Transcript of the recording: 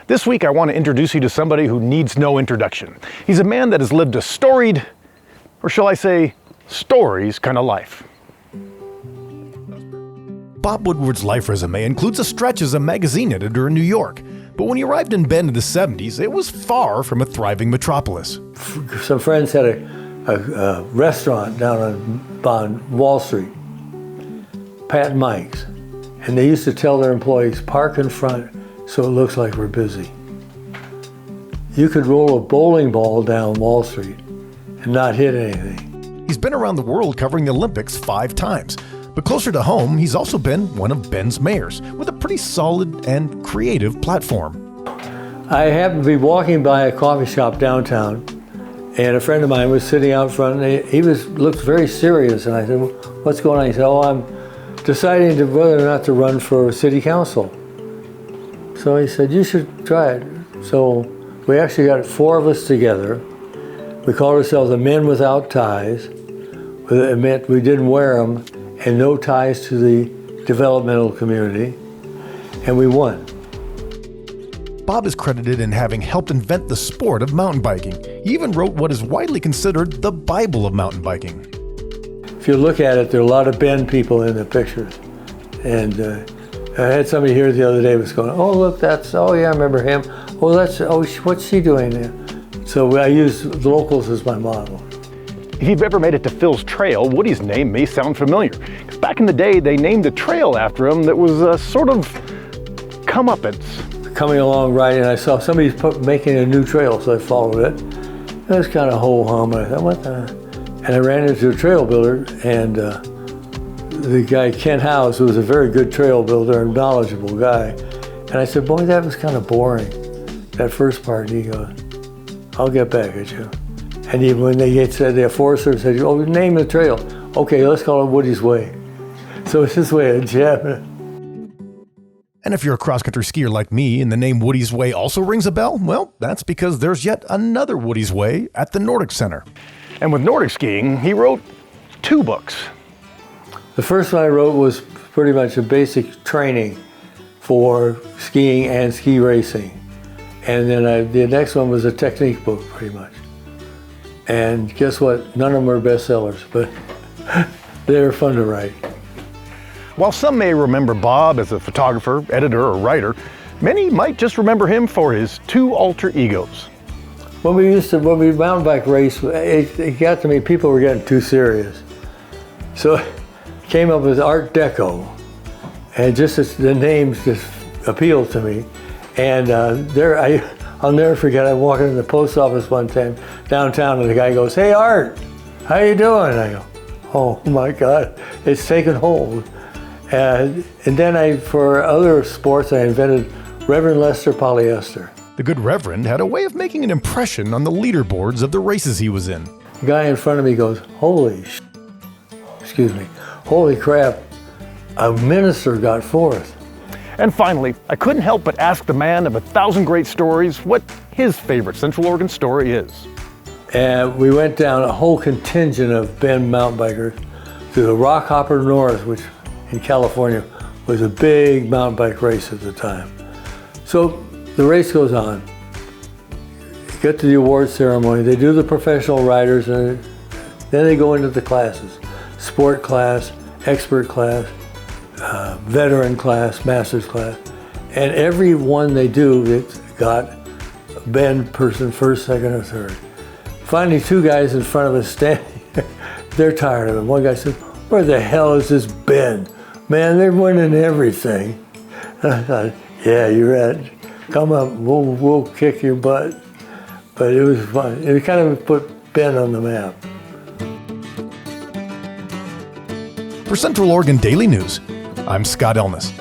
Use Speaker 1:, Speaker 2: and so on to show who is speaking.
Speaker 1: This week I want to introduce you to somebody who needs no introduction. He's a man that has lived a storied, or shall I say, stories kind of life. Bob Woodward's life resume includes a stretch as a magazine editor in New York. But when he arrived in Bend in the 70s, it was far from a thriving metropolis.
Speaker 2: Some friends had a restaurant down on Wall Street, Pat and Mike's, and they used to tell their employees, park in front so it looks like we're busy. You could roll a bowling ball down Wall Street and not hit anything.
Speaker 1: He's been around the world covering the Olympics 5 times. But closer to home, he's also been one of Bend's mayors, with a pretty solid and creative platform.
Speaker 2: I happened to be walking by a coffee shop downtown, and a friend of mine was sitting out front, and he looked very serious, and I said, what's going on? He said, oh, I'm deciding whether or not to run for city council. So he said, you should try it. So we actually got 4 of us together. We called ourselves the Men Without Ties. It meant we didn't wear them, and no ties to the developmental community, and we won.
Speaker 1: Bob is credited in having helped invent the sport of mountain biking. He even wrote what is widely considered the Bible of mountain biking.
Speaker 2: If you look at it, there are a lot of Bend people in the pictures. And I had somebody here the other day was going, oh, look, oh yeah, I remember him. Oh, what's she doing there? So I use locals as my model.
Speaker 1: If you've ever made it to Phil's Trail, Woody's name may sound familiar. Back in the day, they named a trail after him that was a sort of comeuppance.
Speaker 2: Coming along riding, I saw somebody making a new trail, so I followed it. It was kind of ho-hum, and I thought, what the? And I ran into a trail builder, and the guy, Ken House, who was a very good trail builder and knowledgeable guy. And I said, boy, that was kind of boring, that first part. And he goes, I'll get back at you. And even when they said, the Forest Service said, oh, name the trail. Okay, let's call it Woody's Way. So it's his way of jabbing.
Speaker 1: And if you're a cross-country skier like me and the name Woody's Way also rings a bell, well, that's because there's yet another Woody's Way at the Nordic Center. And with Nordic skiing, he wrote 2 books.
Speaker 2: The first one I wrote was pretty much a basic training for skiing and ski racing. And then the next one was a technique book, pretty much. And guess what? None of them are bestsellers, but they're fun to write.
Speaker 1: While some may remember Bob as a photographer, editor, or writer, many might just remember him for his 2 alter egos.
Speaker 2: When we mountain bike race, it got to me, people were getting too serious. So I came up with Art Deco, and just the names just appealed to me. And I'll never forget, I'm walking in the post office one time downtown, and the guy goes, hey Art, how you doing? And I go, oh my God, it's taken hold. And then for other sports, I invented Reverend Lester Polyester.
Speaker 1: The good Reverend had a way of making an impression on the leaderboards of the races he was in.
Speaker 2: The guy in front of me goes, holy crap, a minister got 4th.
Speaker 1: And finally, I couldn't help but ask the man of 1,000 great stories what his favorite Central Oregon story is.
Speaker 2: And we went down a whole contingent of Bend mountain bikers to the Rockhopper North, which in California was a big mountain bike race at the time. So the race goes on. You get to the award ceremony, they do the professional riders, and then they go into the classes. Sport class, expert class, veteran class, master's class. And every one they do, it's got a Bend person, first, second, or third. Finally, 2 guys in front of us standing, they're tired of it. One guy said, where the hell is this Bend? Man, they're winning everything. And I thought, yeah, you're right. Come up, we'll kick your butt. But it was fun. It kind of put Bend on the map.
Speaker 1: For Central Oregon Daily News, I'm Scott Elness.